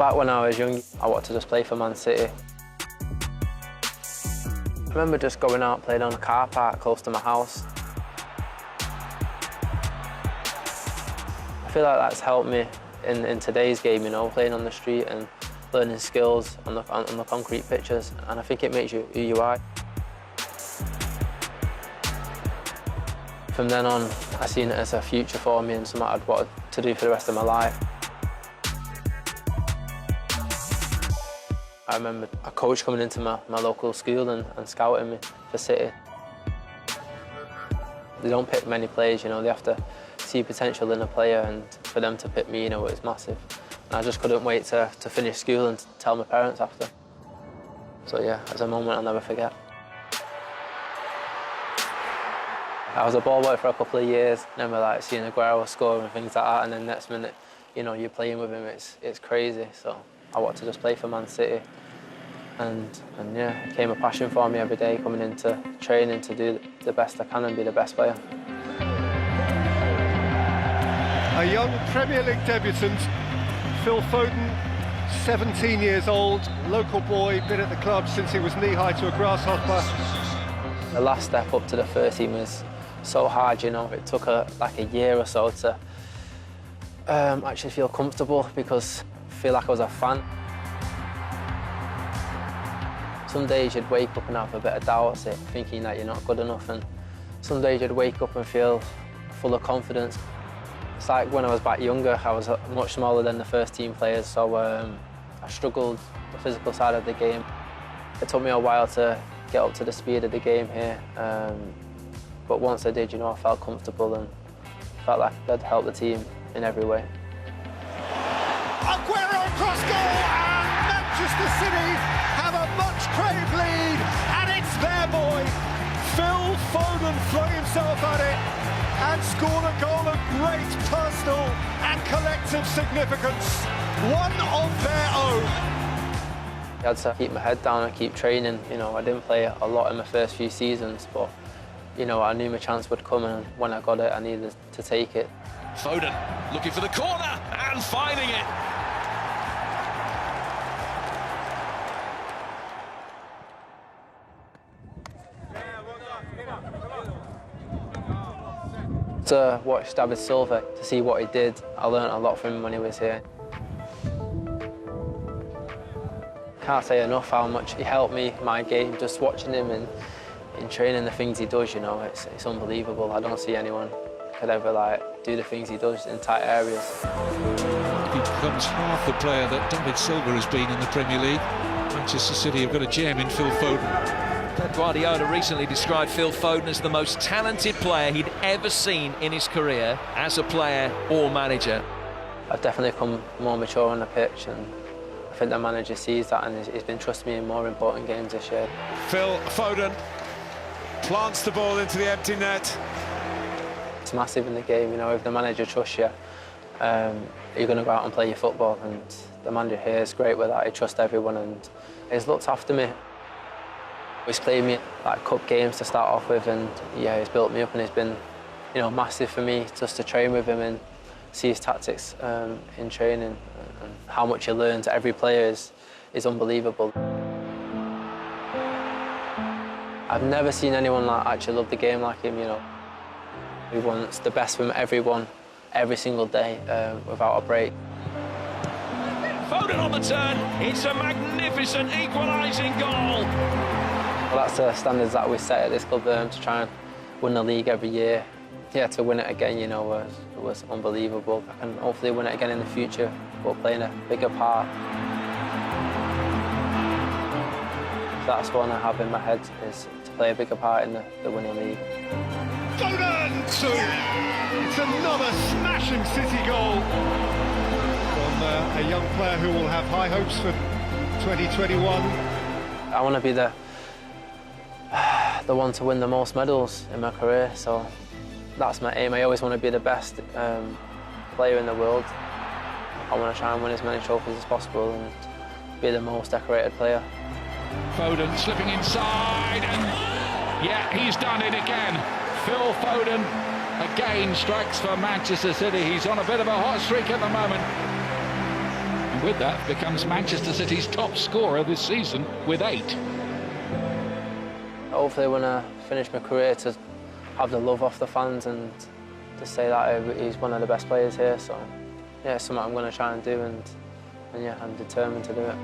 Back when I was young, I wanted to just play for Man City. I remember just going out playing on a car park close to my house. I feel like that's helped me in today's game, you know, playing on the street and learning skills on the concrete pitches, and I think it makes you who you are. From then on, I seen it as a future for me and something I'd wanted to do for the rest of my life. I remember a coach coming into my local school and scouting me for City. They don't pick many players, you know, they have to see potential in a player, and for them to pick me, you know, it was massive. And I just couldn't wait to finish school and tell my parents after. So yeah, it was a moment I'll never forget. I was a ball boy for a couple of years. I remember like seeing Aguero score and things like that, and then next minute, you know, you're playing with him, it's crazy. So I wanted to just play for Man City. And yeah, it became a passion for me every day, coming into training to do the best I can and be the best player. A young Premier League debutant, Phil Foden, 17 years old, local boy, been at the club since he was knee-high to a grasshopper. The last step up to the first team was so hard, you know. It took like a year or so to actually feel comfortable, because I feel like I was a fan. Some days you'd wake up and have a bit of doubts, thinking that you're not good enough, and some days you'd wake up and feel full of confidence. It's like when I was back younger, I was much smaller than the first team players, so I struggled the physical side of the game. It took me a while to get up to the speed of the game here, but once I did, you know, I felt comfortable and felt like I'd help the team in every way. Aguero across goal, and Manchester City have a much-craved lead, and it's their boy, Phil Foden, flung himself at it and scored a goal of great personal and collective significance, one of their own. I had to keep my head down and keep training. You know, I didn't play a lot in my first few seasons, but you know, I knew my chance would come, and when I got it, I needed to take it. Foden looking for the corner and finding it. To watch David Silva, to see what he did, I learned a lot from him when he was here. Can't say enough how much he helped me, my game, just watching him and in training, the things he does, you know, it's unbelievable. I don't see anyone could ever like do the things he does in tight areas. He becomes half the player that David Silva has been in the Premier League. Manchester City have got a gem in Phil Foden. Pep Guardiola recently described Phil Foden as the most talented player he'd ever seen in his career as a player or manager. I've definitely become more mature on the pitch, and I think the manager sees that, and he's been trusting me in more important games this year. Phil Foden plants the ball into the empty net. It's massive in the game, you know, if the manager trusts you, you're going to go out and play your football, and the manager here is great with that. He trusts everyone, and he's looked after me. He's played me like cup games to start off with, and yeah, he's built me up, and he's been, you know, massive for me just to train with him and see his tactics in training, and how much he learns. Every player is unbelievable. I've never seen anyone like actually love the game like him, you know. He wants the best from everyone, every single day, without a break. Foden on the turn, it's a magnificent equalising goal. Well, that's the standards that we set at this club, to try and win the league every year. Yeah, to win it again, you know, was unbelievable. I can hopefully win it again in the future, but playing a bigger part. That's one I have in my head, is to play a bigger part in the winning league. Foden, it's another smashing City goal from a young player who will have high hopes for 2021. I want to be the one to win the most medals in my career, so that's my aim. I always want to be the best player in the world. I want to try and win as many trophies as possible and be the most decorated player. Foden slipping inside, and yeah, he's done it again. Phil Foden again strikes for Manchester City. He's on a bit of a hot streak at the moment. with that, becomes Manchester City's top scorer this season with 8. Hopefully when I finish my career to have the love off the fans and to say that he's one of the best players here. So yeah, it's something I'm going to try and do, and yeah, I'm determined to do it.